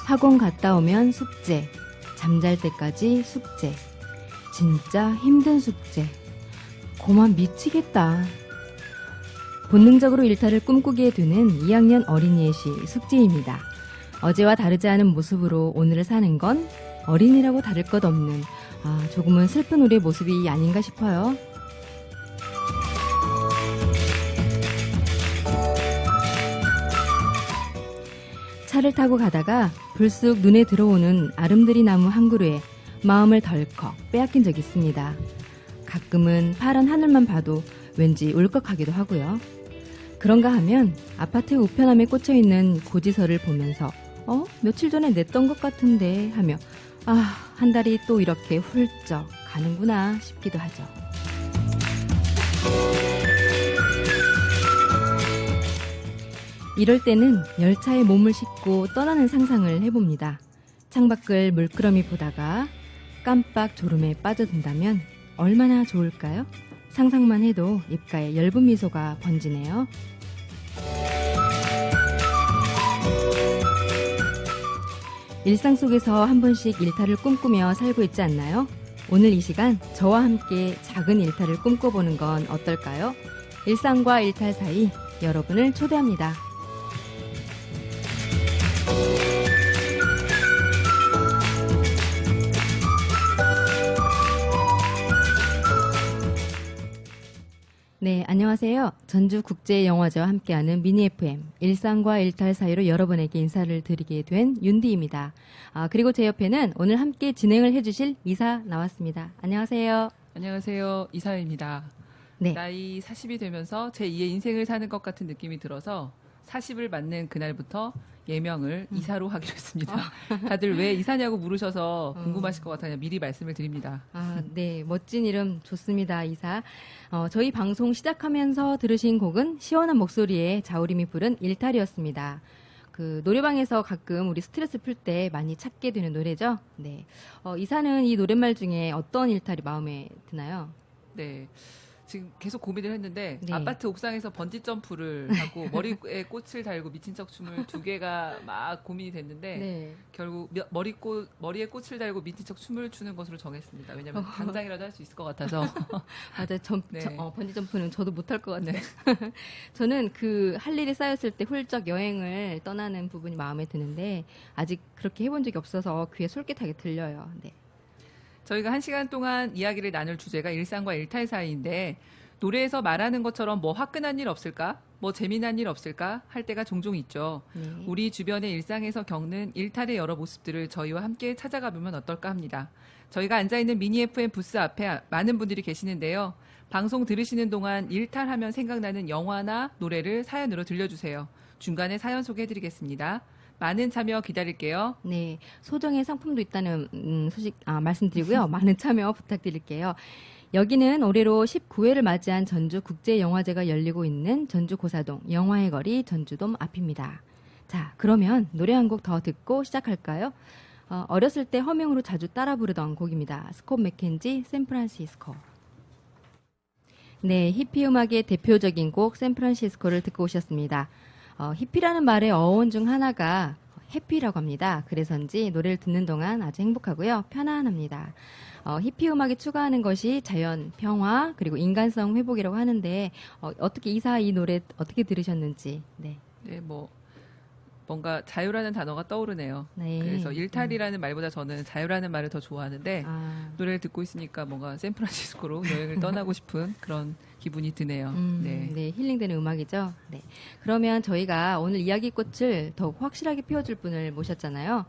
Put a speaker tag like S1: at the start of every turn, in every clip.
S1: 학원 갔다 오면 숙제, 잠잘 때까지 숙제, 진짜 힘든 숙제, 고만 미치겠다. 본능적으로 일탈을 꿈꾸게 되는 2학년 어린이의 시 숙제입니다. 어제와 다르지 않은 모습으로 오늘을 사는 건 어린이라고 다를 것 없는 조금은 슬픈 우리의 모습이 아닌가 싶어요. 차를 타고 가다가 불쑥 눈에 들어오는 아름드리 나무 한 그루에 마음을 덜컥 빼앗긴 적이 있습니다. 가끔은 파란 하늘만 봐도 왠지 울컥하기도 하고요. 그런가 하면 아파트 우편함에 꽂혀있는 고지서를 보면서 며칠 전에 냈던 것 같은데 하며 한 달이 또 이렇게 훌쩍 가는구나 싶기도 하죠. 이럴 때는 열차에 몸을 싣고 떠나는 상상을 해봅니다. 창밖을 물끄러미 보다가 깜빡 졸음에 빠져든다면 얼마나 좋을까요? 상상만 해도 입가에 엷은 미소가 번지네요. 일상 속에서 한 번씩 일탈을 꿈꾸며 살고 있지 않나요? 오늘 이 시간 저와 함께 작은 일탈을 꿈꿔보는 건 어떨까요? 일상과 일탈 사이 여러분을 초대합니다. 네, 안녕하세요. 전주국제영화제와 함께하는 미니 FM 일상과 일탈 사이로 여러분에게 인사를 드리게 된 윤디입니다. 그리고 제 옆에는 오늘 함께 진행을 해주실 이사 나왔습니다. 안녕하세요.
S2: 안녕하세요. 이사입니다.
S1: 네.
S2: 나이 40이 되면서 제2의 인생을 사는 것 같은 느낌이 들어서 40을 맞는 그날부터 예명을 이사로 하기로 했습니다. 다들 왜 이사냐고 물으셔서 궁금하실 것 같아요. 미리 말씀을 드립니다.
S1: 네. 멋진 이름 좋습니다. 이사. 저희 방송 시작하면서 들으신 곡은 시원한 목소리에 자우림이 부른 일탈이었습니다. 그 노래방에서 가끔 우리 스트레스 풀 때 많이 찾게 되는 노래죠. 네. 이사는 이 노랫말 중에 어떤 일탈이 마음에 드나요?
S2: 네. 지금 계속 고민을 했는데
S1: 네.
S2: 아파트 옥상에서 번지 점프를 하고 머리에 꽃을 달고 미친 척 춤을 두 개가 막 고민이 됐는데
S1: 네.
S2: 결국 머리에 꽃을 달고 미친 척 춤을 추는 것으로 정했습니다. 왜냐하면 당장이라도 할 수 있을 것 같아서.
S1: 맞아요.
S2: 네.
S1: 번지 점프는 저도 못할 것 같아요.
S2: 네.
S1: 저는 그 할 일이 쌓였을 때 훌쩍 여행을 떠나는 부분이 마음에 드는데 아직 그렇게 해본 적이 없어서 귀에 솔깃하게 들려요. 네.
S2: 저희가 1시간 동안 이야기를 나눌 주제가 일상과 일탈 사이인데 노래에서 말하는 것처럼 뭐 화끈한 일 없을까? 뭐 재미난 일 없을까? 할 때가 종종 있죠.
S1: 네.
S2: 우리 주변의 일상에서 겪는 일탈의 여러 모습들을 저희와 함께 찾아가 보면 어떨까 합니다. 저희가 앉아있는 미니 FM 부스 앞에 많은 분들이 계시는데요. 방송 들으시는 동안 일탈하면 생각나는 영화나 노래를 사연으로 들려주세요. 중간에 사연 소개해드리겠습니다. 많은 참여 기다릴게요.
S1: 네, 소정의 상품도 있다는 소식 말씀드리고요. 많은 참여 부탁드릴게요. 여기는 올해로 19회를 맞이한 전주국제영화제가 열리고 있는 전주고사동 영화의 거리 전주돔 앞입니다. 자, 그러면 노래 한 곡 더 듣고 시작할까요? 어렸을 때 허밍으로 자주 따라 부르던 곡입니다. 스콧 맥켄지 샌프란시스코. 네, 히피 음악의 대표적인 곡 샌프란시스코를 듣고 오셨습니다. 히피라는 말의 어원 중 하나가 해피라고 합니다. 그래서인지 노래를 듣는 동안 아주 행복하고요. 편안합니다. 히피 음악이 추구하는 것이 자연, 평화, 그리고 인간성 회복이라고 하는데 어떻게 이사 이 노래 어떻게 들으셨는지. 네.
S2: 네, 뭔가 자유라는 단어가 떠오르네요.
S1: 네.
S2: 그래서 일탈이라는 말보다 저는 자유라는 말을 더 좋아하는데 노래를 듣고 있으니까 뭔가 샌프란시스코로 여행을 떠나고 싶은 그런 기분이 드네요.
S1: 네, 힐링되는 음악이죠. 네. 그러면 저희가 오늘 이야기꽃을 더욱 확실하게 피워줄 분을 모셨잖아요.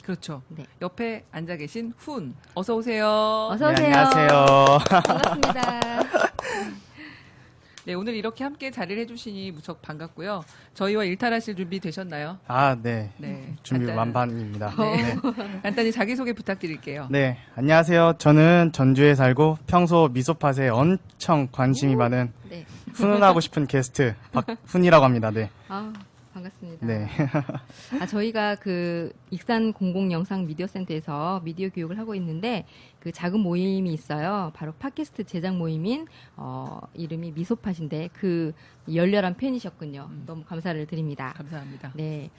S2: 그렇죠.
S1: 네.
S2: 옆에 앉아 계신 훈, 어서 오세요.
S1: 어서 오세요.
S3: 네, 안녕하세요.
S1: 반갑습니다.
S2: 네, 오늘 이렇게 함께 자리를 해주시니 무척 반갑고요. 저희와 일탈하실 준비 되셨나요?
S3: 네.
S2: 네.
S3: 준비 완반입니다. 네.
S2: 간단히 자기소개 부탁드릴게요.
S3: 네, 안녕하세요. 저는 전주에 살고 평소 미소팟에 엄청 관심이 많은
S1: 네.
S3: 훈훈하고 싶은 게스트 박훈이라고 합니다. 네.
S1: 반갑습니다. 반갑습니다.
S3: 네.
S1: 저희가 그 익산 공공영상 미디어센터에서 미디어 교육을 하고 있는데 그 작은 모임이 있어요. 바로 팟캐스트 제작 모임인 이름이 미소팟인데 그 열렬한 팬이셨군요. 너무 감사를 드립니다.
S2: 감사합니다.
S1: 네.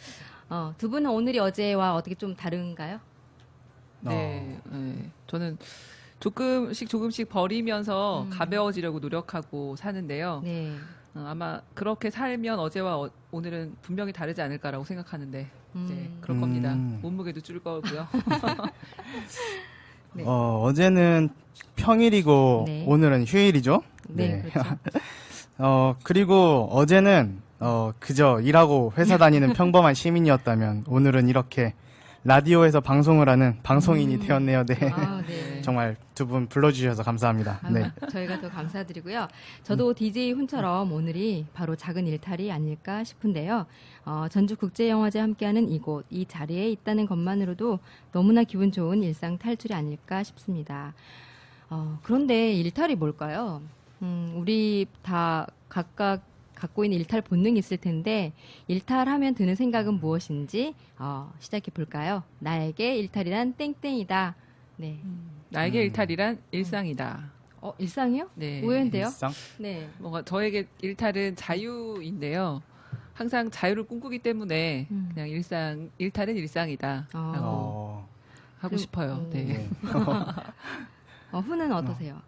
S1: 두 분은 오늘이 어제와 어떻게 좀 다른가요?
S2: 네, 네. 저는 조금씩 버리면서 가벼워지려고 노력하고 사는데요.
S1: 네.
S2: 아마 그렇게 살면 어제와 오늘은 분명히 다르지 않을까라고 생각하는데 네, 그럴 겁니다. 몸무게도 줄 거고요.
S1: 네.
S3: 어제는 평일이고
S1: 네.
S3: 오늘은 휴일이죠.
S1: 네, 그렇죠.
S3: 그리고 어제는 그저 일하고 회사 다니는 평범한 시민이었다면 오늘은 이렇게 라디오에서 방송을 하는 방송인이 되었네요. 네.
S1: 네.
S3: 정말 두 분 불러주셔서 감사합니다. 네.
S1: 저희가 더 감사드리고요. 저도 DJ 훈처럼 오늘이 바로 작은 일탈이 아닐까 싶은데요. 전주국제영화제 함께하는 이곳, 이 자리에 있다는 것만으로도 너무나 기분 좋은 일상 탈출이 아닐까 싶습니다. 그런데 일탈이 뭘까요? 우리 다 각각 갖고 있는 일탈 본능이 있을 텐데 일탈하면 드는 생각은 무엇인지 시작해 볼까요? 나에게 일탈이란 땡땡이다. 네.
S2: 나에게 일탈이란 일상이다.
S1: 일상이요?
S2: 네.
S1: 오해인데요?
S3: 일상?
S1: 네.
S2: 뭔가 저에게 일탈은 자유인데요. 항상 자유를 꿈꾸기 때문에 그냥 일탈은 일상이다. 라고 하고 싶어요. 네.
S3: 네.
S1: 훈은 어떠세요?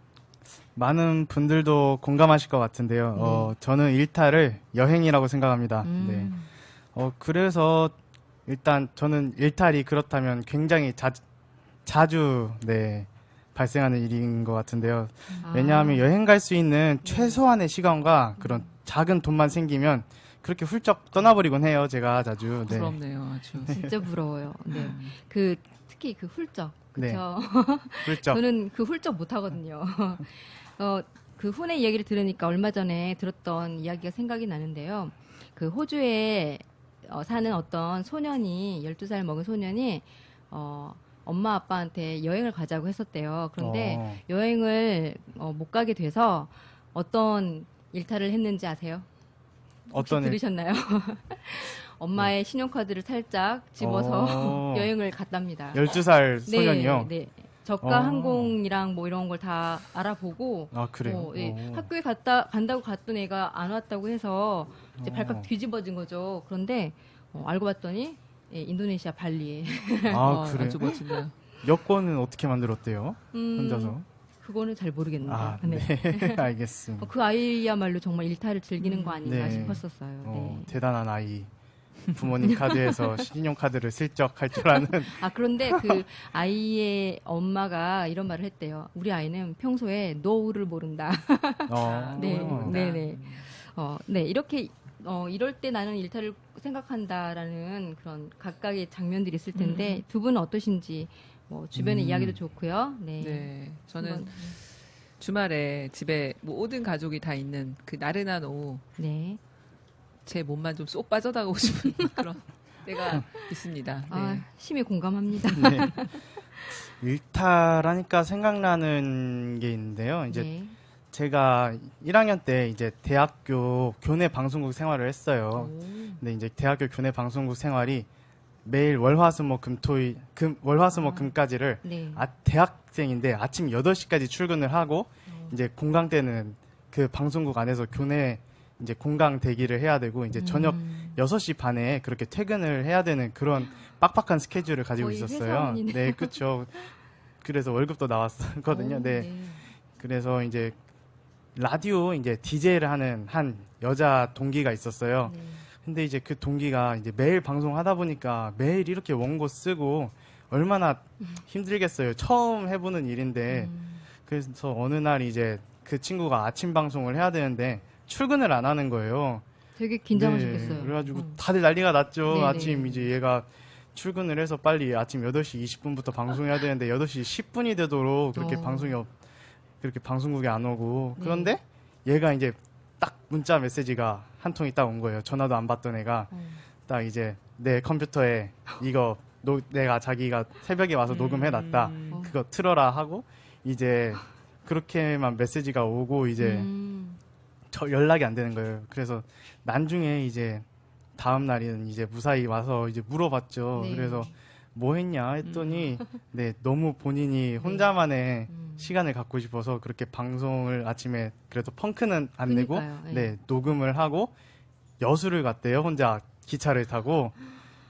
S3: 많은 분들도 공감하실 것 같은데요. 저는 일탈을 여행이라고 생각합니다. 네. 그래서 일단 저는 일탈이 그렇다면 굉장히 자주 네, 발생하는 일인 것 같은데요. 왜냐하면 여행 갈 수 있는 최소한의 시간과 그런 작은 돈만 생기면 그렇게 훌쩍 떠나버리곤 해요. 제가 자주. 네.
S2: 부럽네요, 아주.
S1: 진짜 부러워요. 네. 특히 그 훌쩍.
S3: 네.
S1: 그렇죠.
S3: 훌쩍.
S1: 저는 그 훌쩍 못 하거든요. 그 훈의 이야기를 들으니까 얼마 전에 들었던 이야기가 생각이 나는데요. 그 호주에 사는 어떤 소년이 12살 먹은 소년이 엄마 아빠한테 여행을 가자고 했었대요. 그런데 여행을 못 가게 돼서 어떤 일탈을 했는지 아세요? 혹시 들으셨나요? 엄마의 신용카드를 살짝 집어서 여행을 갔답니다.
S3: 12살 소년이요?
S1: 네. 저가 항공이랑 뭐 이런 걸 다 알아보고
S3: 그래요?
S1: 네. 학교에 간다고 갔던 애가 안 왔다고 해서 이제 발칵 뒤집어진 거죠. 그런데 알고 봤더니 인도네시아 발리에
S3: 그래요?
S2: 아주 멋진데요.
S3: 여권은 어떻게 만들었대요? 혼자서?
S1: 그거는 잘 모르겠는데.
S3: 네. 알겠습니다.
S1: 그 아이야말로 정말 일탈을 즐기는 거 아닌가
S3: 네.
S1: 싶었었어요. 네.
S3: 대단한 아이. 부모님 카드에서 신용카드를 슬쩍 할 줄 아는.
S1: 그런데 그 아이의 엄마가 이런 말을 했대요. 우리 아이는 평소에 노를 모른다. 네. 이렇게 이럴 때 나는 일탈을 생각한다라는 그런 각각의 장면들이 있을 텐데 두 분은 어떠신지 주변의 이야기도 좋고요.
S2: 네. 저는 주말에 집에 모든 가족이 다 있는 그 나른한 오후.
S1: 네.
S2: 제 몸만 좀 쏙 빠져나가고 싶은 그런 때가 있습니다. 네.
S1: 심히 공감합니다.
S3: 네. 일탈하니까 생각나는 게 있는데요. 이제 제가 1학년 때 이제 대학교 교내 방송국 생활을 했어요. 근데 이제 대학교 교내 방송국 생활이 매일 월화수목금토일 월화수목금까지를 대학생인데 아침 8시까지 출근을 하고 이제 공강 때는 그 방송국 안에서 교내 이제 공강 대기를 해야 되고 이제 저녁 6시 반에 그렇게 퇴근을 해야 되는 그런 빡빡한 스케줄을 가지고 있었어요.
S1: 회사원이네요.
S3: 네, 그렇죠. 그래서 월급도 나왔거든요. 네. 그래서 이제 라디오 이제 DJ를 하는 한 여자 동기가 있었어요. 근데 이제 그 동기가 이제 매일 방송하다 보니까 매일 이렇게 원고 쓰고 얼마나 힘들겠어요. 처음 해보는 일인데 그래서 어느 날 이제 그 친구가 아침 방송을 해야 되는데 출근을 안 하는 거예요.
S1: 되게 긴장하셨겠어요.
S3: 그래가지고 다들 난리가 났죠.
S1: 네네.
S3: 아침 이제 얘가 출근을 해서 빨리 아침 8시 20분부터 방송해야 되는데 8시 10분이 되도록 그렇게 그렇게 방송국에 안 오고 그런데 얘가 이제 딱 문자 메시지가 한 통이 딱 온 거예요. 전화도 안 받던 애가 딱 이제 내 컴퓨터에 이거 자기가 새벽에 와서 녹음해놨다. 그거 틀어라 하고 이제 그렇게만 메시지가 오고 이제 저 연락이 안 되는 거예요. 그래서 나중에 이제 다음 날에는 이제 무사히 와서 이제 물어봤죠.
S1: 네.
S3: 그래서 뭐 했냐 했더니 네, 너무 본인이 혼자만의 시간을 갖고 싶어서 그렇게 방송을 아침에 그래도 펑크는 안 내고
S1: 그러니까요.
S3: 네, 녹음을 하고 여수를 갔대요. 혼자 기차를 타고.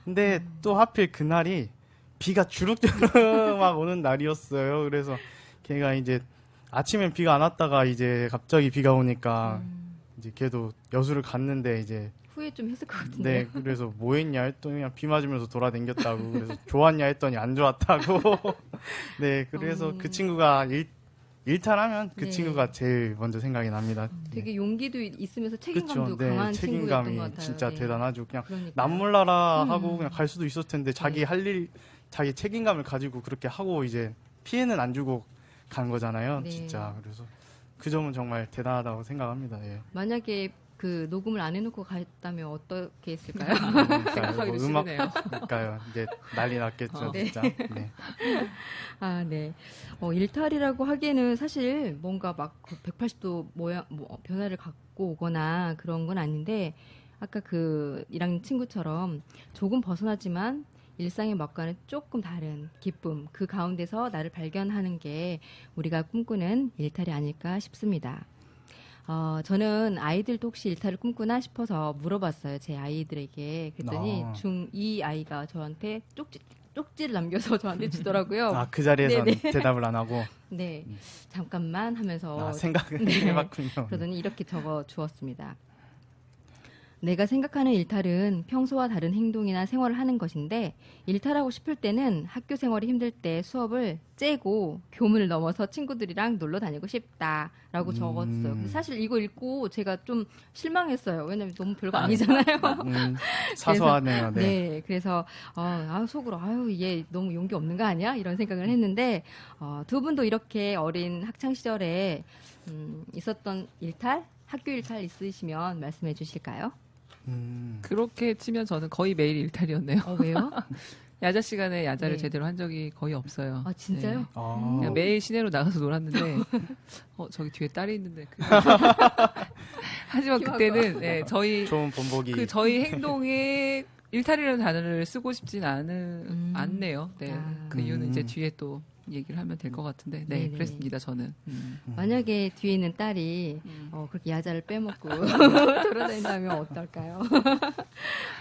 S3: 근데 또 하필 그날이 비가 주룩주룩 막 오는 날이었어요. 그래서 걔가 이제 아침엔 비가 안 왔다가 이제 갑자기 비가 오니까 이제 걔도 여수를 갔는데 이제
S1: 후회 좀 했을 것 같은데.
S3: 네, 그래서 뭐 했냐 했더니 그냥 비 맞으면서 돌아다녔다고. 그래서 좋았냐 했더니 안 좋았다고. 네, 그래서 그 친구가 일탈하면 그
S1: 네.
S3: 친구가 제일 먼저 생각이 납니다.
S1: 되게 용기도 있으면서 책임감도
S3: 그쵸,
S1: 강한
S3: 네,
S1: 친구였던
S3: 책임감이
S1: 것 같아요.
S3: 진짜
S1: 네.
S3: 대단하죠. 그냥
S1: 그러니까요.
S3: 남 몰라라 하고 그냥 갈 수도 있었을 텐데 자기
S1: 네.
S3: 할 일, 자기 책임감을 가지고 그렇게 하고 이제 피해는 안 주고 간 거잖아요.
S1: 네.
S3: 진짜. 그래서 그 점은 정말 대단하다고 생각합니다. 예.
S1: 만약에 그 녹음을 안 해놓고 갔다면 어떻게 했을까요?
S2: 생각하기도 싫으네요.
S3: 그러니까요. 이제 난리 났겠죠,
S1: 네.
S3: 진짜. 네.
S1: 아, 네. 일탈이라고 하기에는 사실 뭔가 막 180도 변화를 갖고 오거나 그런 건 아닌데, 아까 그 1학년 친구처럼 조금 벗어나지만 일상의 맛과는 조금 다른 기쁨, 그 가운데서 나를 발견하는 게 우리가 꿈꾸는 일탈이 아닐까 싶습니다. 저는 아이들도 혹시 일탈을 꿈꾸나 싶어서 물어봤어요. 제 아이들에게. 그랬더니 중2 아이가 저한테 쪽지를 남겨서 저한테 주더라고요.
S3: 아, 그 자리에서
S1: 네네.
S3: 대답을 안 하고
S1: 네. 잠깐만 하면서
S3: 생각을
S1: 네.
S3: 해봤군요.
S1: 그러더니 이렇게 적어 주었습니다. 내가 생각하는 일탈은 평소와 다른 행동이나 생활을 하는 것인데, 일탈하고 싶을 때는 학교 생활이 힘들 때 수업을 째고 교문을 넘어서 친구들이랑 놀러 다니고 싶다라고 적었어요. 근데 사실 이거 읽고 제가 좀 실망했어요. 왜냐면 너무 별거 아니잖아요.
S3: 사소하네요. 네.
S1: 네, 그래서 속으로 얘 너무 용기 없는 거 아니야? 이런 생각을 했는데 두 분도 이렇게 어린 학창 시절에 있었던 일탈, 학교 일탈 있으시면 말씀해 주실까요?
S2: 그렇게 치면 저는 거의 매일 일탈이었네요.
S1: 왜요?
S2: 야자 시간에 야자를
S1: 네.
S2: 제대로 한 적이 거의 없어요.
S1: 아, 진짜요?
S2: 네.
S3: 아,
S2: 그냥 매일 시내로 나가서 놀았는데 저기 뒤에 딸이 있는데 하지만 그때는 네, 저희
S3: 좋은 본보기.
S2: 저희 행동에 일탈이라는 단어를 쓰고 싶진 않네요. 네. 그 이유는 이제 뒤에 또 얘기를 하면 될 것 같은데, 네,
S1: 네네.
S2: 그랬습니다, 저는.
S1: 만약에 뒤에 있는 딸이 그렇게 야자를 빼먹고 돌아다닌다면 어떨까요?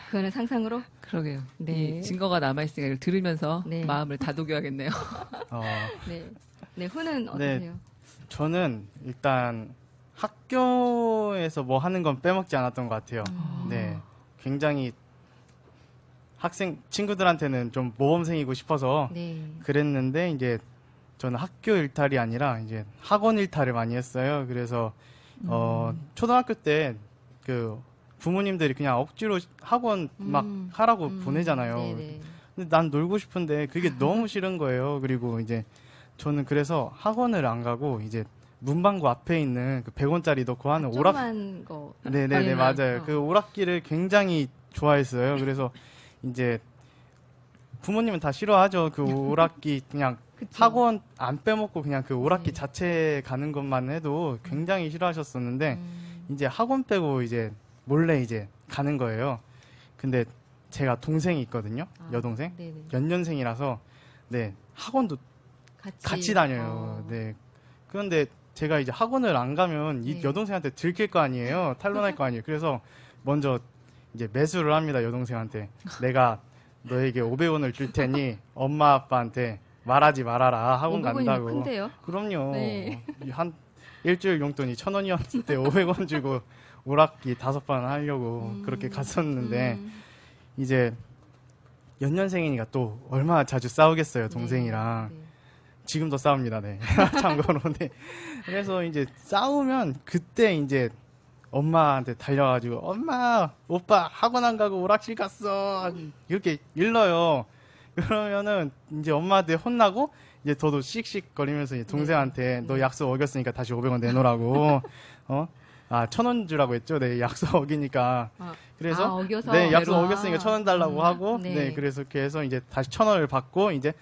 S1: 그거는 상상으로?
S2: 그러게요.
S1: 네.
S2: 이 증거가 남아있으니까 이걸 들으면서
S1: 네.
S2: 마음을 다독여야겠네요.
S1: 네. 네, 훈은 어떠세요?
S3: 저는 일단 학교에서 뭐 하는 건 빼먹지 않았던 것 같아요. 네, 굉장히 친구들한테는 좀 모범생이고 싶어서
S1: 네.
S3: 그랬는데, 이제 저는 학교 일탈이 아니라 이제 학원 일탈을 많이 했어요. 그래서 초등학교 때 그 부모님들이 그냥 억지로 학원 막 하라고 보내잖아요.
S1: 네네.
S3: 근데 난 놀고 싶은데 그게 너무 싫은 거예요. 그리고 이제 저는 그래서 학원을 안 가고 이제 문방구 앞에 있는 그 100원짜리 넣고 하는
S1: 조그만 거.
S3: 네네네,
S1: 네.
S3: 맞아요. 그 오락기를 굉장히 좋아했어요. 그래서 이제 부모님은 다 싫어하죠. 그 오락기 그냥
S1: 그쵸.
S3: 학원 안 빼먹고 그냥 그 오락기
S1: 네.
S3: 자체 가는 것만 해도 굉장히 싫어하셨었는데, 이제 학원 빼고 이제 몰래 이제 가는 거예요. 근데 제가 동생이 있거든요. 여동생.
S1: 네네.
S3: 연년생이라서 네, 학원도 같이 다녀요. 네. 그런데 제가 이제 학원을 안 가면 이
S1: 네.
S3: 여동생한테 들킬 거 아니에요. 탄론할 거 아니에요. 그래서 먼저 이제 매수를 합니다. 여동생한테. 내가 너에게 500원을 줄 테니 엄마 아빠한테 말하지 말아라. 학원
S1: 500원이면
S3: 간다고.
S1: 큰데요?
S3: 그럼요.
S1: 네.
S3: 한 일주일 용돈이 1,000원이었을 때 500원 주고 오락기 5번 하려고 그렇게 갔었는데, 이제 연년생이니까 또 얼마나 자주 싸우겠어요, 동생이랑.
S1: 네.
S3: 지금도 싸웁니다, 네. 참고로. 네. 그래서 이제 싸우면 그때 이제 엄마한테 달려가지고, 엄마, 오빠 학원 안 가고 오락실 갔어. 이렇게 일러요. 그러면은 이제 엄마한테 혼나고, 이제 저도 씩씩거리면서 이제 동생한테 너 약속 어겼으니까 다시 500원 내놓으라고. 1,000원 주라고 했죠. 네, 약속 어기니까. 그래서
S1: 어겨서
S3: 네, 약속
S1: 내로.
S3: 어겼으니까 1,000원 달라고 하고,
S1: 네.
S3: 네, 그래서 이렇게 해서 이제 다시 1,000원을 받고, 이제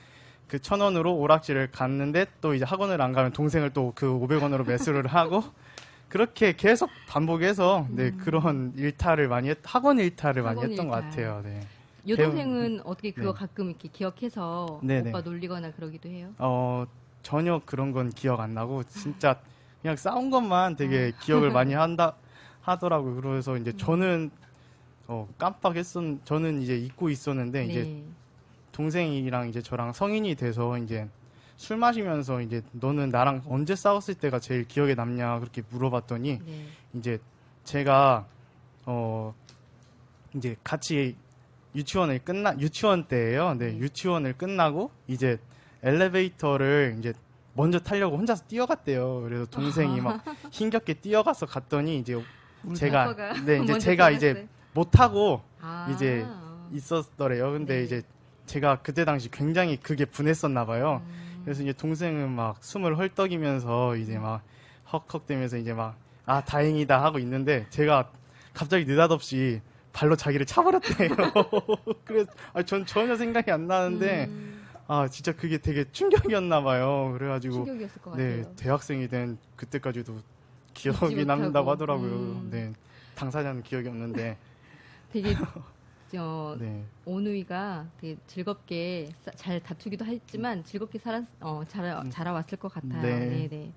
S3: 그 1,000원으로 오락실을 갔는데, 또 이제 학원을 안 가면 동생을 또 그 500원으로 매수를 하고, 그렇게 계속 반복해서 네, 그런 일탈을 많이 학원 일탈을 많이
S1: 학원
S3: 했던 것
S1: 일탈.
S3: 같아요. 네.
S1: 여동생은 어떻게 그거
S3: 네.
S1: 가끔 이렇게 기억해서
S3: 네네.
S1: 오빠 놀리거나 그러기도 해요?
S3: 전혀 그런 건 기억 안 나고 진짜 그냥 싸운 것만 되게 기억을 많이 하더라고요. 그래서 이제 저는 저는 이제 잊고 있었는데 이제
S1: 네.
S3: 동생이랑 이제 저랑 성인이 돼서 이제 술 마시면서 이제 너는 나랑 언제 싸웠을 때가 제일 기억에 남냐 그렇게 물어봤더니
S1: 네.
S3: 이제 제가 이제 같이 유치원 때예요. 네,
S1: 네.
S3: 유치원을 끝나고 이제 엘리베이터를 이제 먼저 타려고 혼자서 뛰어갔대요. 그래서 동생이 막 힘겹게 뛰어가서 갔더니 이제 제가
S1: 오빠가
S3: 네, 이제
S1: 먼저
S3: 제가
S1: 들어갔어요?
S3: 이제 못 타고
S1: 아.
S3: 이제 있었더래요. 근데
S1: 네.
S3: 이제 제가 그때 당시 굉장히 그게 분했었나 봐요.
S1: 음.
S3: 그래서 이제 동생은 막 숨을 헐떡이면서 이제 막 헉헉대면서 이제 막 아 다행이다 하고 있는데 제가 갑자기 느닷없이 발로 자기를 차버렸대요. 그래서 전 전혀 생각이 안 나는데 진짜 그게 되게 충격이었나 봐요. 그래가지고
S1: 충격이었을 것
S3: 네
S1: 같아요.
S3: 대학생이 된 그때까지도
S1: 잊지
S3: 기억이
S1: 못하고.
S3: 남는다고 하더라고요. 네 당사자는 기억이 없는데
S1: 되게
S3: 네.
S1: 오누이가 되게 즐겁게 잘 다투기도 했지만 즐겁게 자라왔을 것 같아요.
S3: 네.
S1: 네.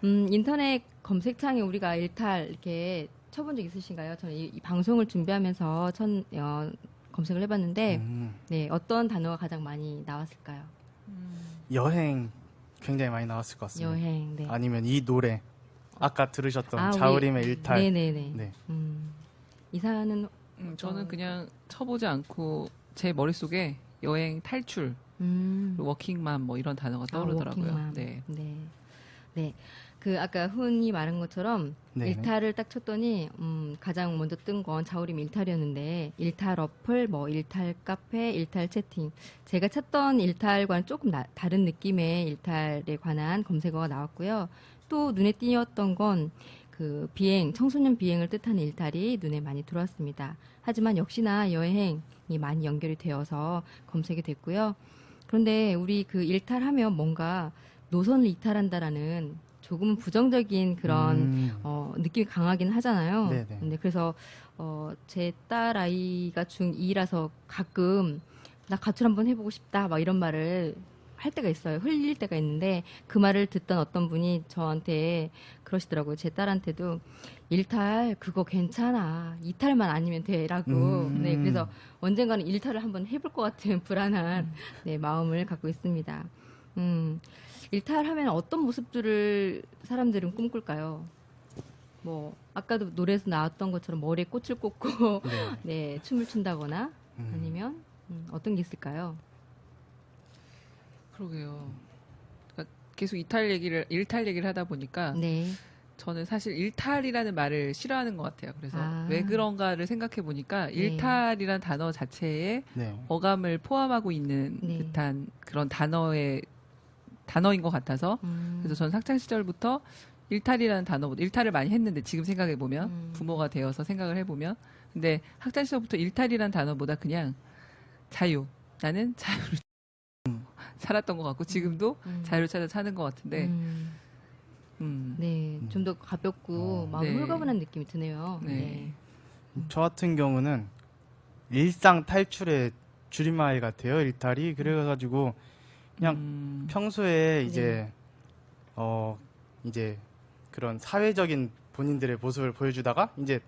S1: 인터넷 검색창에 우리가 일탈 이렇게 쳐본 적 있으신가요? 저는 이 방송을 준비하면서 검색을 해봤는데 네, 어떤 단어가 가장 많이 나왔을까요?
S3: 여행 굉장히 많이 나왔을 것 같습니다.
S1: 여행. 네.
S3: 아니면 이 노래 아까 들으셨던
S1: 우리-
S3: 자우림의 일탈.
S1: 네네네.
S3: 네.
S1: 이사는
S2: 저는 그냥 쳐보지 않고 제 머릿속에 여행 탈출, 워킹맘 뭐 이런 단어가 떠오르더라고요.
S1: 워킹맘.
S2: 네.
S1: 네. 네. 그 아까 훈이 말한 것처럼
S3: 네네.
S1: 일탈을 딱 쳤더니 가장 먼저 뜬 건 자우림 일탈이었는데 일탈 어플, 뭐 일탈 카페, 일탈 채팅. 제가 찾던 일탈과는 조금 다른 느낌의 일탈에 관한 검색어가 나왔고요. 또 눈에 띄었던 건 그 청소년 비행을 뜻하는 일탈이 눈에 많이 들어왔습니다. 하지만 역시나 여행이 많이 연결이 되어서 검색이 됐고요. 그런데 우리 그 일탈하면 뭔가 노선을 이탈한다라는 조금은 부정적인 그런 느낌이 강하긴 하잖아요.
S3: 네네.
S1: 근데 그래서 제 딸 아이가 중2라서 가끔 나 가출 한번 해보고 싶다 막 이런 말을 할 때가 있어요. 흘릴 때가 있는데 그 말을 듣던 어떤 분이 저한테 그러시더라고요. 제 딸한테도 일탈 그거 괜찮아. 이탈만 아니면 돼라고. 네, 그래서 언젠가는 일탈을 한번 해볼 것 같은 불안한 네, 마음을 갖고 있습니다. 일탈하면 어떤 모습들을 사람들은 꿈꿀까요? 뭐 아까도 노래에서 나왔던 것처럼 머리에 꽃을 꽂고 네, 춤을 춘다거나 아니면 어떤 게 있을까요?
S2: 그러게요. 그러니까 계속 일탈 얘기를 하다 보니까
S1: 네.
S2: 저는 사실 일탈이라는 말을 싫어하는 것 같아요. 그래서 왜 그런가를 생각해 보니까 일탈이란 단어 자체에
S3: 네.
S2: 어감을 포함하고 있는
S1: 네.
S2: 듯한 그런 단어인 것 같아서 그래서 저는 학창 시절부터 일탈이라는 단어보다 일탈을 많이 했는데 지금 생각해 보면 부모가 되어서 생각을 해보면 근데 학창 시절부터 일탈이라는 단어보다 그냥 자유 나는 자유를 살았던 것 같고 지금도 자유를 찾아 사는 것 같은데
S1: 네, 좀 더 가볍고 마음
S2: 네.
S1: 홀가분한 느낌이 드네요.
S2: 네.
S3: 저 같은 경우는 일상 탈출의 줄임말 같아요. 일탈이 그래가지고 그냥 평소에 이제 이제 그런 사회적인 본인들의 모습을 보여주다가 이제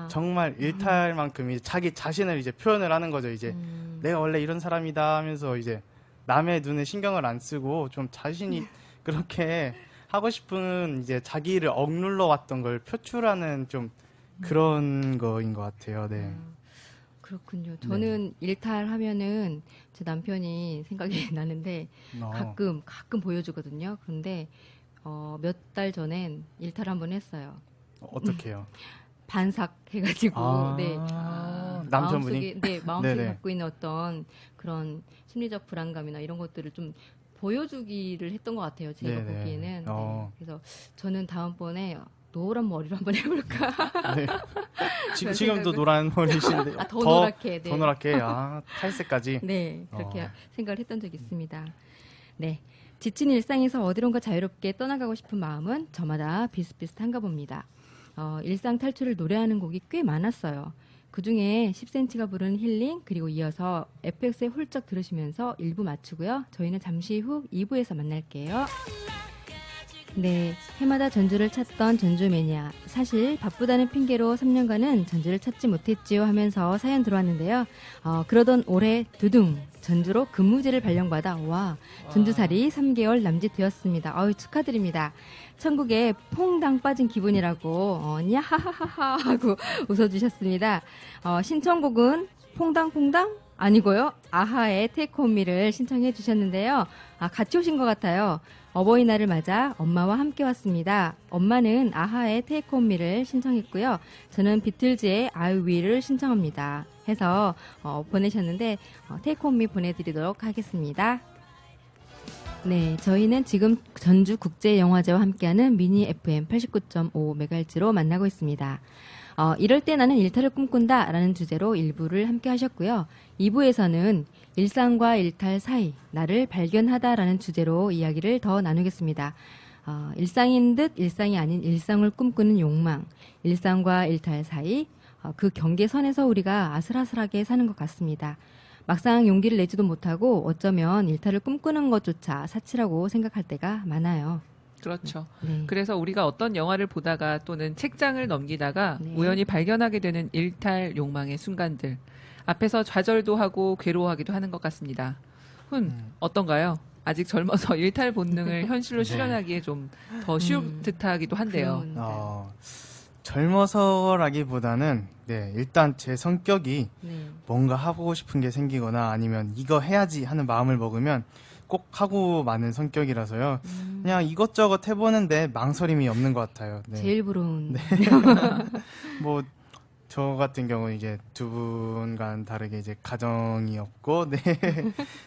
S3: 정말 일탈만큼 이제 자기 자신을 이제 표현을 하는 거죠. 이제 내가 원래 이런 사람이다 하면서 이제 남의 눈에 신경을 안 쓰고 좀 자신이 그렇게 하고 싶은 이제 자기를 억눌러 왔던 걸 표출하는 좀 그런 거인 것 같아요. 네.
S1: 그렇군요. 저는 일탈하면은 제 남편이 생각이 나는데 가끔 보여주거든요. 그런데 몇 달 전엔 일탈 한번 했어요.
S3: 어떻게요?
S1: 반삭 해가지고 네.
S3: 남편분이
S1: 마음속에
S3: 네네.
S1: 갖고 있는 어떤 그런 심리적 불안감이나 이런 것들을 좀 보여주기를 했던 것 같아요. 제가
S3: 네네.
S1: 보기에는. 네. 그래서 저는 다음번에 노란 머리로 한번 해볼까.
S3: 네.
S1: 그런
S3: 지금도
S1: 생각을-
S3: 노란 머리신데
S1: 더 노랗게. 네.
S3: 더 노랗게 탈색까지.
S1: 네, 그렇게 생각을 했던 적이 있습니다. 네. 지친 일상에서 어디론가 자유롭게 떠나가고 싶은 마음은 저마다 비슷비슷한가 봅니다. 일상 탈출을 노래하는 곡이 꽤 많았어요. 그중에 10cm가 부른 힐링, 그리고 이어서 FX에 훌쩍 들으시면서 1부 마치고요. 저희는 잠시 후 2부에서 만날게요. 네, 해마다 전주를 찾던 전주 매니아. 사실 바쁘다는 핑계로 3년간은 전주를 찾지 못했지요 하면서 사연 들어왔는데요. 그러던 올해 두둥 전주로 근무지를 발령받아 와 전주살이 3개월 남짓 되었습니다. 축하드립니다. 천국에 퐁당 빠진 기분이라고 야하하하 하고 웃어주셨습니다. 신청곡은 퐁당퐁당? 아니고요. 아하의 테이크 온 미를 신청해 주셨는데요. 같이 오신 것 같아요. 어버이날을 맞아 엄마와 함께 왔습니다. 엄마는 아하의 테이크 온 미를 신청했고요. 저는 비틀즈의 I will을 신청합니다. 해서 보내셨는데 테이크 온 미 보내드리도록 하겠습니다. 네, 저희는 지금 전주국제영화제와 함께하는 미니 FM 89.5MHz로 만나고 있습니다. 이럴 때 나는 일탈을 꿈꾼다 라는 주제로 1부를 함께 하셨고요. 2부에서는 일상과 일탈 사이, 나를 발견하다 라는 주제로 이야기를 더 나누겠습니다. 일상인 듯 일상이 아닌 일상을 꿈꾸는 욕망, 일상과 일탈 사이, 그 경계선에서 우리가 아슬아슬하게 사는 것 같습니다. 막상 용기를 내지도 못하고 어쩌면 일탈을 꿈꾸는 것조차 사치라고 생각할 때가 많아요.
S2: 그렇죠.
S1: 네.
S2: 그래서 우리가 어떤 영화를 보다가 또는 책장을 넘기다가
S1: 네.
S2: 우연히 발견하게 되는 일탈 욕망의 순간들. 앞에서 좌절도 하고 괴로워하기도 하는 것 같습니다. 어떤가요? 아직 젊어서 일탈 본능을 현실로 실현하기에 좀 더 쉬울 듯하기도 한데요.
S3: 젊어서라기보다는 일단 제 성격이
S1: 네.
S3: 뭔가 하고 싶은 게 생기거나 아니면 이거 해야지 하는 마음을 먹으면 꼭 하고 마는 성격이라서요. 그냥 이것저것 해보는데 망설임이 없는 것 같아요. 네.
S1: 제일 부러운.
S3: 네. 뭐 저 같은 경우는 이제 두 분과는 다르게 이제 가정이 없고,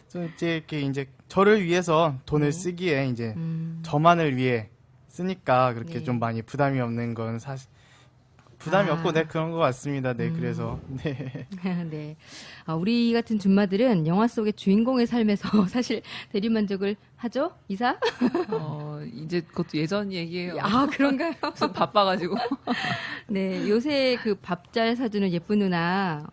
S3: 좀 이제 저를 위해서 돈을 쓰기에 이제 저만을 위해 쓰니까 그렇게 좀 많이 부담이 없는 건 사실. 부담이 없고, 그런 것 같습니다. 그래서,
S1: 네. 우리 같은 줌마들은 영화 속의 주인공의 삶에서 사실 대리만족을 하죠? 이사?
S2: 이제 그것도 예전 얘기예요.
S1: 그런가요?
S2: 좀 바빠가지고.
S1: 네. 요새 그 밥 잘 사주는 예쁜 누나,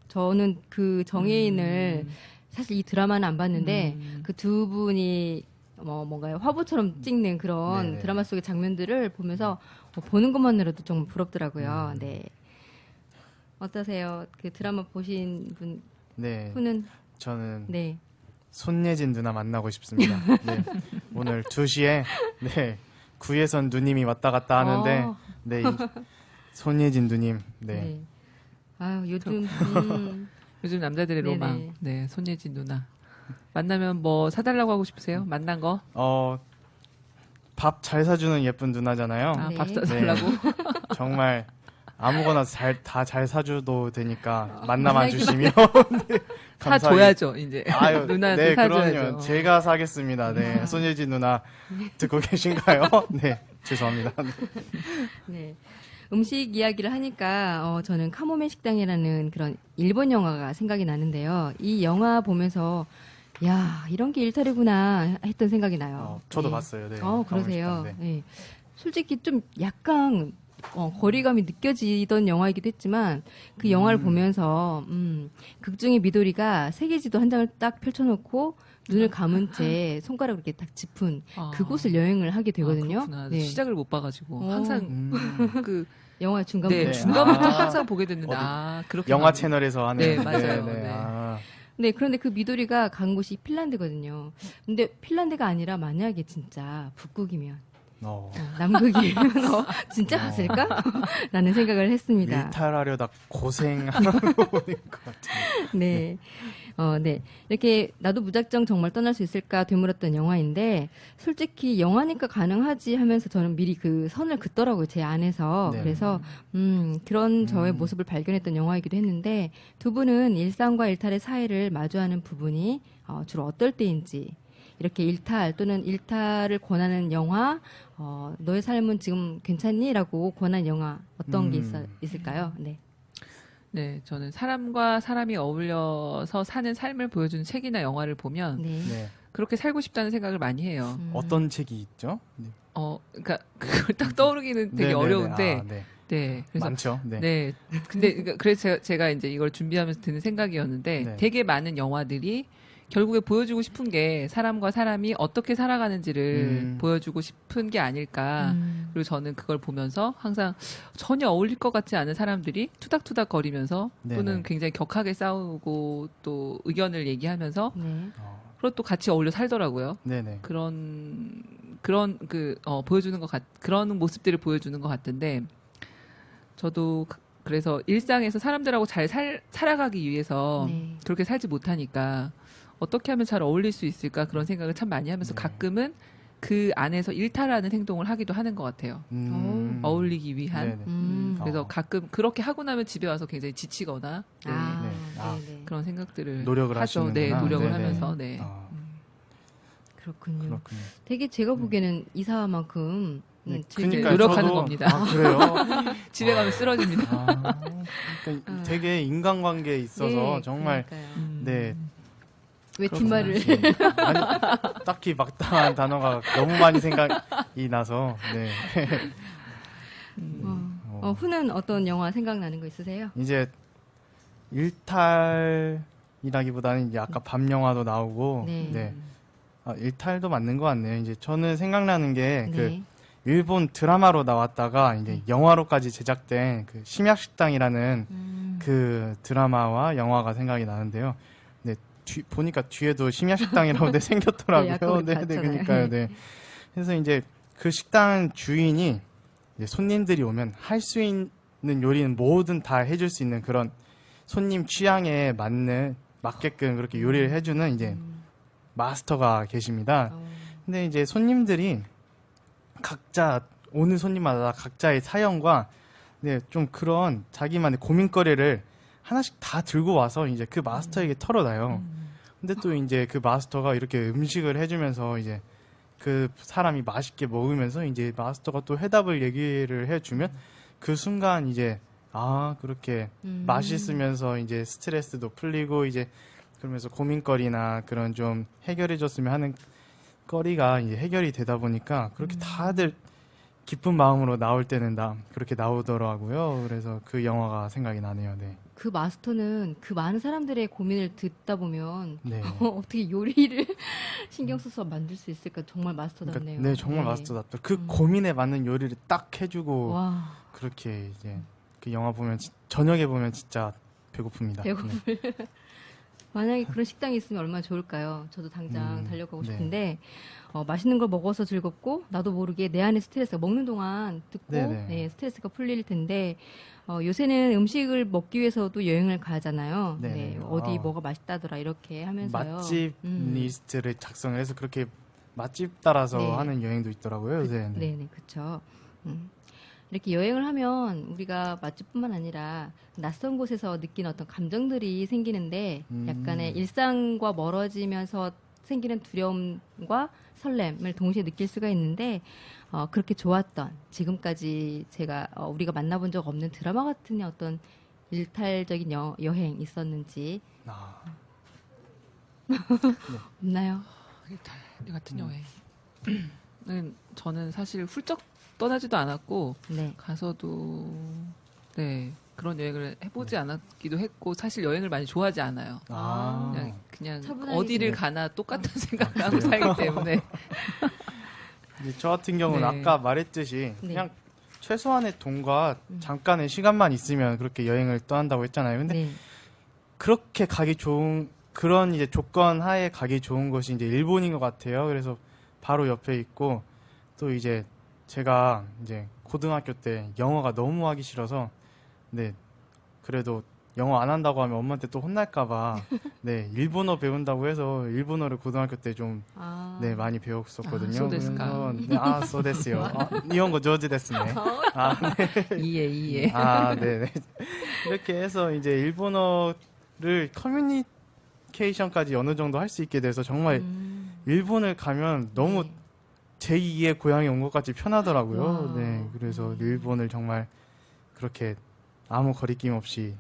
S1: 저는 그 정혜인을 사실 이 드라마는 안 봤는데 그 두 분이 뭔가요? 화보처럼 찍는 그런 드라마 속의 장면들을 보면서 보는 것만으로도 정말 부럽더라고요. 네. 어떠세요? 그 드라마 보신 분? 후는?
S3: 저는 손예진 누나 만나고 싶습니다. 오늘 2시에 구예선 누님이 왔다 갔다 하는데 손예진 누님.
S1: 요즘
S2: 요즘 남자들의 로망. 네, 손예진 누나. 만나면 뭐 사달라고 하고 싶으세요? 만난 거?
S3: 밥 잘 사주는 예쁜 누나잖아요.
S2: 밥 사달라고?
S3: 정말 아무거나 다 잘 사줘도 되니까 만나만 주시면
S2: 사줘야죠 이제. 누나한테 사줘야죠.
S3: 그럼요. 제가 사겠습니다. 손예진 누나 듣고 계신가요? 죄송합니다.
S1: 네. 음식 이야기를 하니까 저는 카모메 식당이라는 그런 일본 영화가 생각이 나는데요. 이 영화 보면서 야, 이런 게 일탈이구나 했던 생각이 나요.
S3: 저도 봤어요.
S1: 그러세요. 네. 솔직히 좀 약간 거리감이 느껴지던 영화이기도 했지만 그 영화를 보면서 극중의 미도리가 세계지도 한 장을 딱 펼쳐놓고 눈을 감은 채 손가락으로 이렇게 딱 짚은 그곳을 여행을 하게 되거든요.
S2: 시작을 못 봐가지고 항상 그
S1: 영화 중간부터
S2: 중간부터 항상 보게 됐는데 그렇게
S3: 영화 채널에서 하는
S2: 맞아요.
S1: 그런데 그 미도리가 간 곳이 핀란드거든요. 근데 핀란드가 아니라 만약에 진짜 북극이면 남극이면 진짜 갔을까? 라는 생각을 했습니다.
S3: 일탈하려다 고생하는 거 보는 것 같아요.
S1: 이렇게 나도 무작정 정말 떠날 수 있을까 되물었던 영화인데 솔직히 영화니까 가능하지 하면서 저는 미리 그 선을 긋더라고요. 제 안에서. 그래서 그런 저의 모습을 발견했던 영화이기도 했는데 두 분은 일상과 일탈의 사이를 마주하는 부분이 주로 어떨 때인지 이렇게 일탈 또는 일탈을 권하는 영화 너의 삶은 지금 괜찮니? 라고 권한 영화 어떤 게 있을까요?
S2: 저는 사람과 사람이 어울려서 사는 삶을 보여주는 책이나 영화를 보면 그렇게 살고 싶다는 생각을 많이 해요.
S3: 어떤 책이 있죠? 네.
S2: 그러니까 그걸 딱 떠오르기는 되게
S3: 네네네.
S2: 어려운데,
S3: 아, 네.
S2: 네, 그래서
S3: 많죠. 네.
S2: 네, 근데 그래서 제가 이제 이걸 준비하면서 드는 생각이었는데,
S3: 네.
S2: 되게 많은 영화들이 결국에 보여주고 싶은 게 사람과 사람이 어떻게 살아가는지를 보여주고 싶은 게 아닐까. 그리고 저는 그걸 보면서 항상 전혀 어울릴 것 같지 않은 사람들이 투닥투닥 거리면서 또는
S3: 네네.
S2: 굉장히 격하게 싸우고 또 의견을 얘기하면서
S1: 네.
S2: 그리고 또 같이 어울려 살더라고요.
S3: 네네.
S2: 그런 보여주는 그런 모습들을 보여주는 것 같은데, 저도 그래서 일상에서 사람들하고 잘 살아가기 위해서
S1: 네.
S2: 그렇게 살지 못하니까 어떻게 하면 잘 어울릴 수 있을까 그런 생각을 참 많이 하면서
S3: 네.
S2: 가끔은 그 안에서 일탈하는 행동을 하기도 하는 것 같아요. 어울리기 위한.
S3: 네네.
S2: 그래서 가끔 그렇게 하고 나면 집에 와서 굉장히 지치거나 네,
S1: 네네.
S2: 그런 생각들을
S3: 노력을
S2: 하죠.
S3: 하시는구나.
S2: 네, 노력을
S3: 네네.
S2: 하면서. 네.
S1: 그렇군요.
S3: 그렇군요.
S1: 되게 제가 보기에는 이사만큼
S3: 네,
S1: 즐길
S3: 그러니까요.
S2: 노력하는
S3: 저도-
S2: 겁니다.
S3: 아, 그래요?
S2: 집에 가면 쓰러집니다.
S3: 그러니까 되게 인간관계에 있어서
S1: 예,
S3: 정말
S1: 그러니까요.
S3: 네.
S1: 왜 뒷말을
S3: 아니, 딱히 막다한 단어가 너무 많이 생각이 나서 네.
S1: 훈은 어떤 영화 생각나는 거 있으세요?
S3: 이제 일탈이라기보다는 이제 아까 밤 영화도 나오고
S1: 네.
S3: 네. 일탈도 맞는 것 같네요. 이제 저는 생각나는 게 그
S1: 네.
S3: 일본 드라마로 나왔다가 이제 영화로까지 제작된 그 심야식당이라는 그 드라마와 영화가 생각이 나는데요. 네, 보니까 뒤에도 심야식당이라고 네, 생겼더라고요.
S1: 네,
S3: 네, 그러니까요. 네. 그래서 이제 그 식당 주인이 이제 손님들이 오면 할 수 있는 요리는 뭐든 다 해줄 수 있는 그런 손님 취향에 맞게끔 그렇게 요리를 해주는 이제 마스터가 계십니다. 근데 이제 손님들이 각자 오는 손님마다 각자의 사연과 네, 좀 그런 자기만의 고민거리를 하나씩 다 들고 와서 이제 그 마스터에게 털어놔요. 근데 또 이제 그 마스터가 이렇게 음식을 해주면서 이제 그 사람이 맛있게 먹으면서 이제 마스터가 또 해답을 얘기를 해주면 그 순간 이제 그렇게 맛있으면서 이제 스트레스도 풀리고 이제 그러면서 고민거리나 그런 좀 해결해줬으면 하는 거리가 이제 해결이 되다 보니까 그렇게 다들 기쁜 마음으로 나올 때는 다 그렇게 나오더라고요. 그래서 그 영화가 생각이 나네요. 네.
S1: 그 마스터는 그 많은 사람들의 고민을 듣다 보면
S3: 네.
S1: 어떻게 요리를 신경 써서 만들 수 있을까 정말 마스터답네요.
S3: 네, 정말 마스터답다. 그 고민에 맞는 요리를 딱 해주고
S1: 와,
S3: 그렇게 이제 그 영화 보면 저녁에 보면 진짜 배고픕니다.
S1: 배고플. 만약에 그런 식당이 있으면 얼마나 좋을까요? 저도 당장 달려가고
S3: 네.
S1: 싶은데 맛있는 걸 먹어서 즐겁고 나도 모르게 내 안에 스트레스가 먹는 동안 듣고
S3: 네네.
S1: 네, 스트레스가 풀릴 텐데 요새는 음식을 먹기 위해서도 여행을 가잖아요.
S3: 네네.
S1: 네, 어디 뭐가 맛있다더라 이렇게 하면서요.
S3: 맛집 리스트를 작성을 해서 그렇게 맛집 따라서
S1: 네.
S3: 하는 여행도 있더라고요. 요새.
S1: 네네, 그렇죠. 이렇게 여행을 하면 우리가 맛집뿐만 아니라 낯선 곳에서 느끼는 어떤 감정들이 생기는데 약간의 일상과 멀어지면서 생기는 두려움과 설렘을 동시에 느낄 수가 있는데 그렇게 좋았던 지금까지 제가 우리가 만나본 적 없는 드라마 같은 어떤 일탈적인 여행 있었는지 없나요?
S2: 일탈 같은 여행은 저는 사실 훌쩍 떠나지도 않았고
S1: 네.
S2: 가서도 네 그런 여행을 해보지 않았기도 했고 사실 여행을 많이 좋아하지 않아요. 그냥
S1: 차분하게
S2: 어디를
S3: 지내-
S2: 가나 똑같은 생각을 하고 살기 때문에
S3: 이제 저 같은 경우는
S2: 네.
S3: 아까 말했듯이
S1: 네.
S3: 그냥 최소한의 돈과 잠깐의 시간만 있으면 그렇게 여행을 떠난다고 했잖아요. 근데
S1: 네.
S3: 그렇게 가기 좋은 그런 이제 조건 하에 가기 좋은 곳이 이제 일본인 것 같아요. 그래서 바로 옆에 있고 또 이제 제가 이제 고등학교 때 영어가 너무 하기 싫어서 네 그래도 영어 안 한다고 하면 엄마한테 또 혼날까봐 네 일본어 배운다고 해서 일본어를 고등학교 때 좀 네 많이 배웠었거든요.
S2: 소데스까?
S3: 소데스요. 일본어 조지 데스네.
S2: 이해
S3: 네네. 이렇게 해서 이제 일본어를 커뮤니케이션까지 어느 정도 할 수 있게 돼서 정말 일본을 가면 너무
S1: 네.
S3: 제2의 고향에 온 것 같이 편하더라고요.
S1: 와.
S3: 네, 그래서 일본을 정말 그렇게 아무 거리낌 없이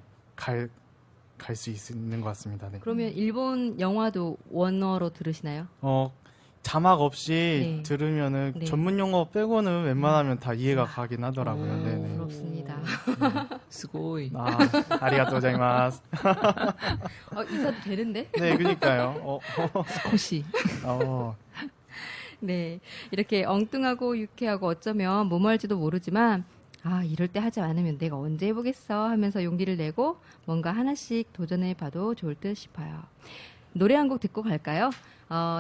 S3: 갈 수 있는 것 같습니다. 네.
S1: 그러면 일본 영화도 원어로 들으시나요?
S3: 자막 없이
S1: 네.
S3: 들으면은
S1: 네.
S3: 전문 용어 빼고는 웬만하면 다 이해가 가긴 하더라고요. 네네.
S1: 부럽습니다.
S2: 스고이.
S3: 아리가또 고자이마스.
S1: 이사도 되는데?
S3: 네, 그러니까요.
S2: 스코시.
S1: 네, 이렇게 엉뚱하고 유쾌하고 어쩌면 뭐뭐할지도 모르지만 이럴 때 하지 않으면 내가 언제 해보겠어 하면서 용기를 내고 뭔가 하나씩 도전해봐도 좋을 듯 싶어요. 노래 한 곡 듣고 갈까요?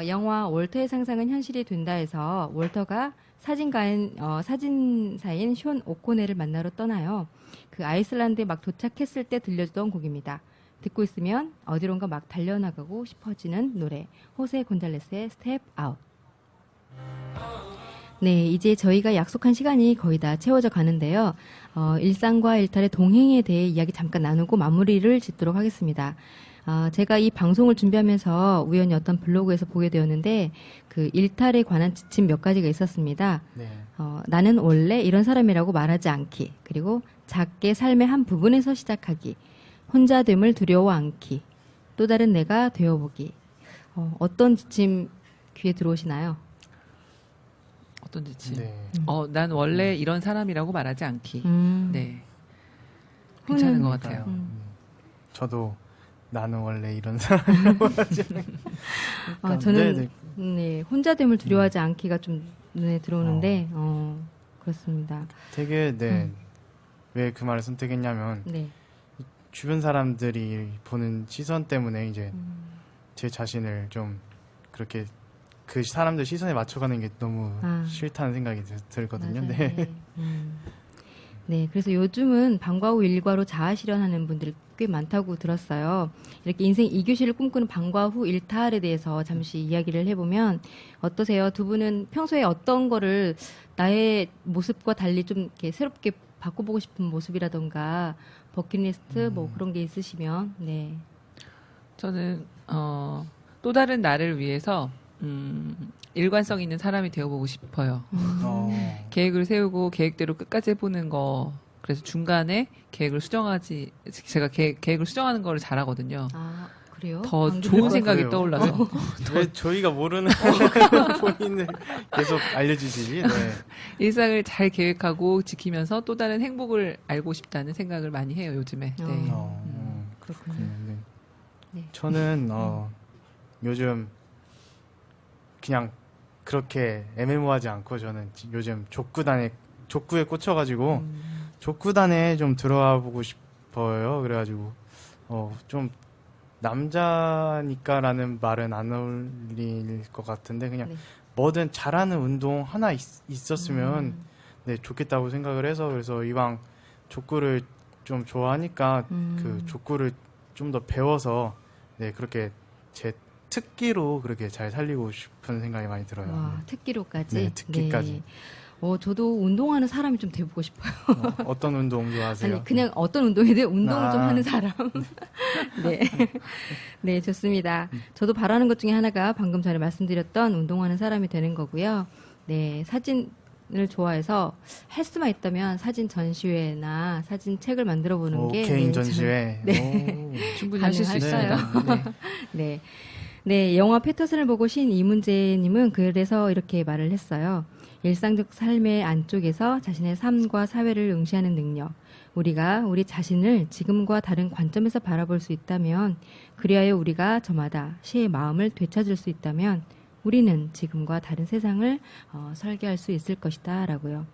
S1: 영화 월터의 상상은 현실이 된다 해서 월터가 사진사인 숀 오코네를 만나러 떠나요. 그 아이슬란드에 막 도착했을 때 들려주던 곡입니다. 듣고 있으면 어디론가 막 달려나가고 싶어지는 노래 호세 곤잘레스의 스텝 아웃. 네, 이제 저희가 약속한 시간이 거의 다 채워져 가는데요. 일상과 일탈의 동행에 대해 이야기 잠깐 나누고 마무리를 짓도록 하겠습니다. 제가 이 방송을 준비하면서 우연히 어떤 블로그에서 보게 되었는데 그 일탈에 관한 지침 몇 가지가 있었습니다.
S3: 네.
S1: 나는 원래 이런 사람이라고 말하지 않기, 그리고 작게 삶의 한 부분에서 시작하기, 혼자됨을 두려워 않기, 또 다른 내가 되어보기. 어떤 지침 귀에 들어오시나요?
S2: 어떤 지침?
S3: 네.
S2: 난 원래 이런 사람이라고 말하지 않기. 네. 괜찮은 것 같아요.
S3: 저도 나는 원래 이런 사람이라고 하지 않아요.
S1: 저는 네, 혼자됨을 두려워하지 않기가 좀 눈에 들어오는데 그렇습니다.
S3: 되게 왜 그 말을 선택했냐면
S1: 네.
S3: 주변 사람들이 보는 시선 때문에 이제 제 자신을 좀 그렇게 그 사람들 시선에 맞춰가는 게 너무 싫다는 생각이 들거든요.
S1: 맞아요.
S3: 네.
S1: 네, 그래서 요즘은 방과 후 일과로 자아 실현하는 분들이 꽤 많다고 들었어요. 이렇게 인생 2교시를 꿈꾸는 방과 후 일탈에 대해서 잠시 이야기를 해보면 어떠세요? 두 분은 평소에 어떤 거를 나의 모습과 달리 좀 이렇게 새롭게 바꿔보고 싶은 모습이라던가 버킷리스트 뭐 그런 게 있으시면 네.
S2: 저는 또 다른 나를 위해서 일관성 있는 사람이 되어보고 싶어요. 계획을 세우고 계획대로 끝까지 해보는 거. 그래서 중간에 계획을 제가 계획을 수정하는 거를 잘하거든요.
S1: 그래요?
S2: 더 좋은 생각이 떠올라서.
S3: 왜 저희가 모르는 본인을 계속 알려주시지? 네.
S2: 일상을 잘 계획하고 지키면서 또 다른 행복을 알고 싶다는 생각을 많이 해요, 요즘에. 네.
S1: 그렇군요.
S3: 네. 저는 요즘 그냥 그렇게 애매모호하지 않고 저는 요즘 족구에 꽂혀가지고 족구단에 좀 들어와 보고 싶어요. 그래가지고 좀 남자니까라는 말은 안 어울릴 것 같은데 그냥 뭐든 잘하는 운동 하나 있었으면 네, 좋겠다고 생각을 해서 그래서 이왕 족구를 좀 좋아하니까 그 족구를 좀 더 배워서 네, 그렇게 제 특기로 그렇게 잘 살리고 싶은 생각이 많이 들어요.
S1: 와, 특기로까지?
S3: 네, 특기까지.
S1: 네. 저도 운동하는 사람이 좀 돼보고 싶어요.
S3: 어떤 운동 좋아하세요?
S1: 아니, 그냥 어떤 운동이든 운동을 좀 하는 사람. 네. 네, 좋습니다. 저도 바라는 것 중에 하나가 방금 전에 말씀드렸던 운동하는 사람이 되는 거고요. 네, 사진을 좋아해서 할 수만 있다면 사진 전시회나 사진 책을 만들어 보는 게
S3: 개인 전시회.
S1: 네.
S2: 충분히 하실 수 있어요.
S1: 네. 네, 영화 패터슨을 보고 이문재님은 그래서 이렇게 말을 했어요. 일상적 삶의 안쪽에서 자신의 삶과 사회를 응시하는 능력. 우리가 우리 자신을 지금과 다른 관점에서 바라볼 수 있다면, 그리하여 우리가 저마다 시의 마음을 되찾을 수 있다면, 우리는 지금과 다른 세상을 설계할 수 있을 것이다. 라고요.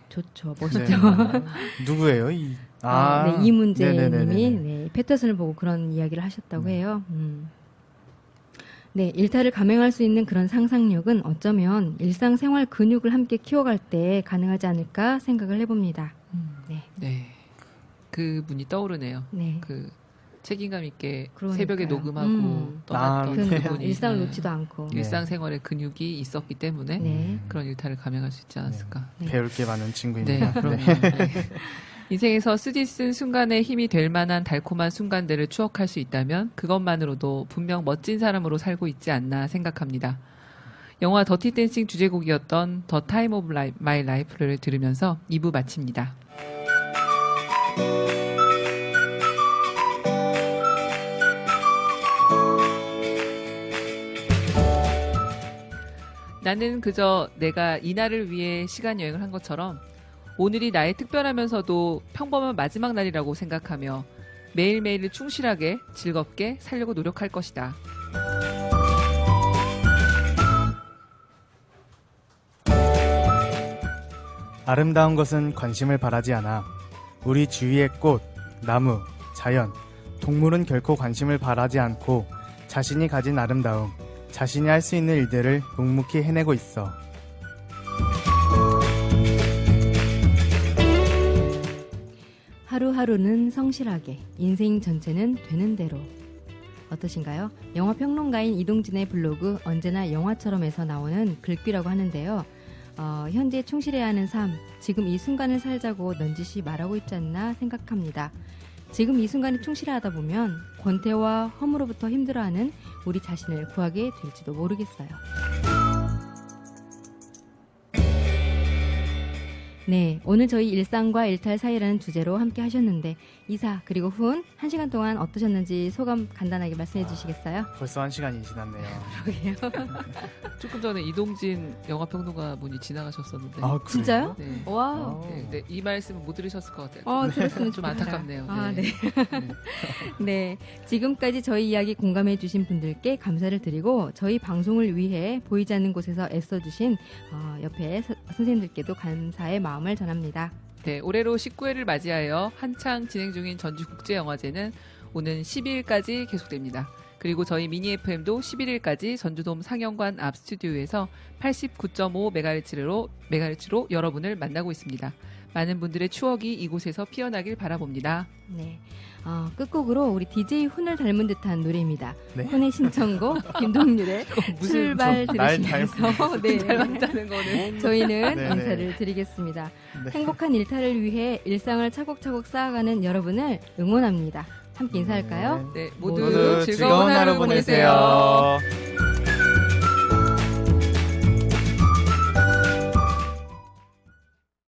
S1: 좋죠. 멋있죠.
S3: 네. 누구예요?
S1: 네, 이문재님이 네, 패터슨을 보고 그런 이야기를 하셨다고 해요. 네, 일탈을 감행할 수 있는 그런 상상력은 어쩌면 일상생활 근육을 함께 키워갈 때 가능하지 않을까 생각을 해봅니다.
S2: 네. 네. 그 분이 떠오르네요.
S1: 네.
S2: 그 책임감 있게
S1: 그러니까요.
S2: 새벽에 녹음하고 떠났던
S1: 그러니까
S2: 그분이
S1: 일상을 놓지도 않고
S2: 일상생활에 근육이 있었기 때문에 그런 일탈을 감행할 수 있지 않았을까.
S3: 네. 배울 게 많은 친구입니다.
S2: 네, 그럼요. 네. 인생에서 쓰디쓴 순간에 힘이 될 만한 달콤한 순간들을 추억할 수 있다면 그것만으로도 분명 멋진 사람으로 살고 있지 않나 생각합니다. 영화 더티 댄싱 주제곡이었던 더 타임 오브 마이 라이프를 들으면서 2부 마칩니다. 나는 그저 내가 이날을 위해 시간 여행을 한 것처럼 오늘이 나의 특별하면서도 평범한 마지막 날이라고 생각하며 매일매일을 충실하게 즐겁게 살려고 노력할 것이다.
S3: 아름다운 것은 관심을 바라지 않아. 우리 주위의 꽃, 나무, 자연, 동물은 결코 관심을 바라지 않고 자신이 가진 아름다움, 자신이 할 수 있는 일들을 묵묵히 해내고 있어.
S1: 하루하루는 성실하게, 인생 전체는 되는 대로. 어떠신가요? 영화평론가인 이동진의 블로그 언제나 영화처럼에서 나오는 글귀라고 하는데요. 현재 충실해야 하는 삶, 지금 이 순간을 살자고 넌지시 말하고 있지 않나 생각합니다. 지금 이 순간에 충실하다 보면 권태와 허무로부터 힘들어하는 우리 자신을 구하게 될지도 모르겠어요. 네, 오늘 저희 일상과 일탈 사이라는 주제로 함께 하셨는데 이사 그리고 훈 1시간 동안 어떠셨는지 소감 간단하게 말씀해 주시겠어요?
S3: 벌써 1시간이 지났네요.
S1: 그러게요.
S2: 조금 전에 이동진 영화평론가 분이 지나가셨었는데.
S3: 아,
S1: 진짜요?
S2: 네.
S1: 와.
S2: 네, 네, 이 말씀은 못 들으셨을 것 같아요.
S1: 들었으면
S2: 좀
S1: 좋겠다.
S2: 안타깝네요.
S1: 아,
S2: 네.
S1: 네. 네, 지금까지 저희 이야기 공감해 주신 분들께 감사를 드리고 저희 방송을 위해 보이지 않는 곳에서 애써주신 옆에 선생님들께도 감사의 마음을 전합니다.
S2: 네, 올해로 19회를 맞이하여 한창 진행 중인 전주국제영화제는 오는 12일까지 계속됩니다. 그리고 저희 미니 FM도 11일까지 전주돔 상영관 앞 스튜디오에서 89.5MHz로 여러분을 만나고 있습니다. 많은 분들의 추억이 이곳에서 피어나길 바라봅니다.
S1: 네, 끝곡으로 우리 DJ 훈을 닮은 듯한 노래입니다.
S3: 네.
S1: 훈의 신청곡 김동률의 출발 들으시면서 네,
S2: 닮았다는 거는
S1: 저희는
S3: 네네.
S1: 인사를 드리겠습니다.
S3: 네.
S1: 행복한 일탈을 위해 일상을 차곡차곡 쌓아가는 여러분을 응원합니다. 함께 인사할까요?
S2: 네,
S3: 모두
S2: 모두 즐거운 하루 보내세요.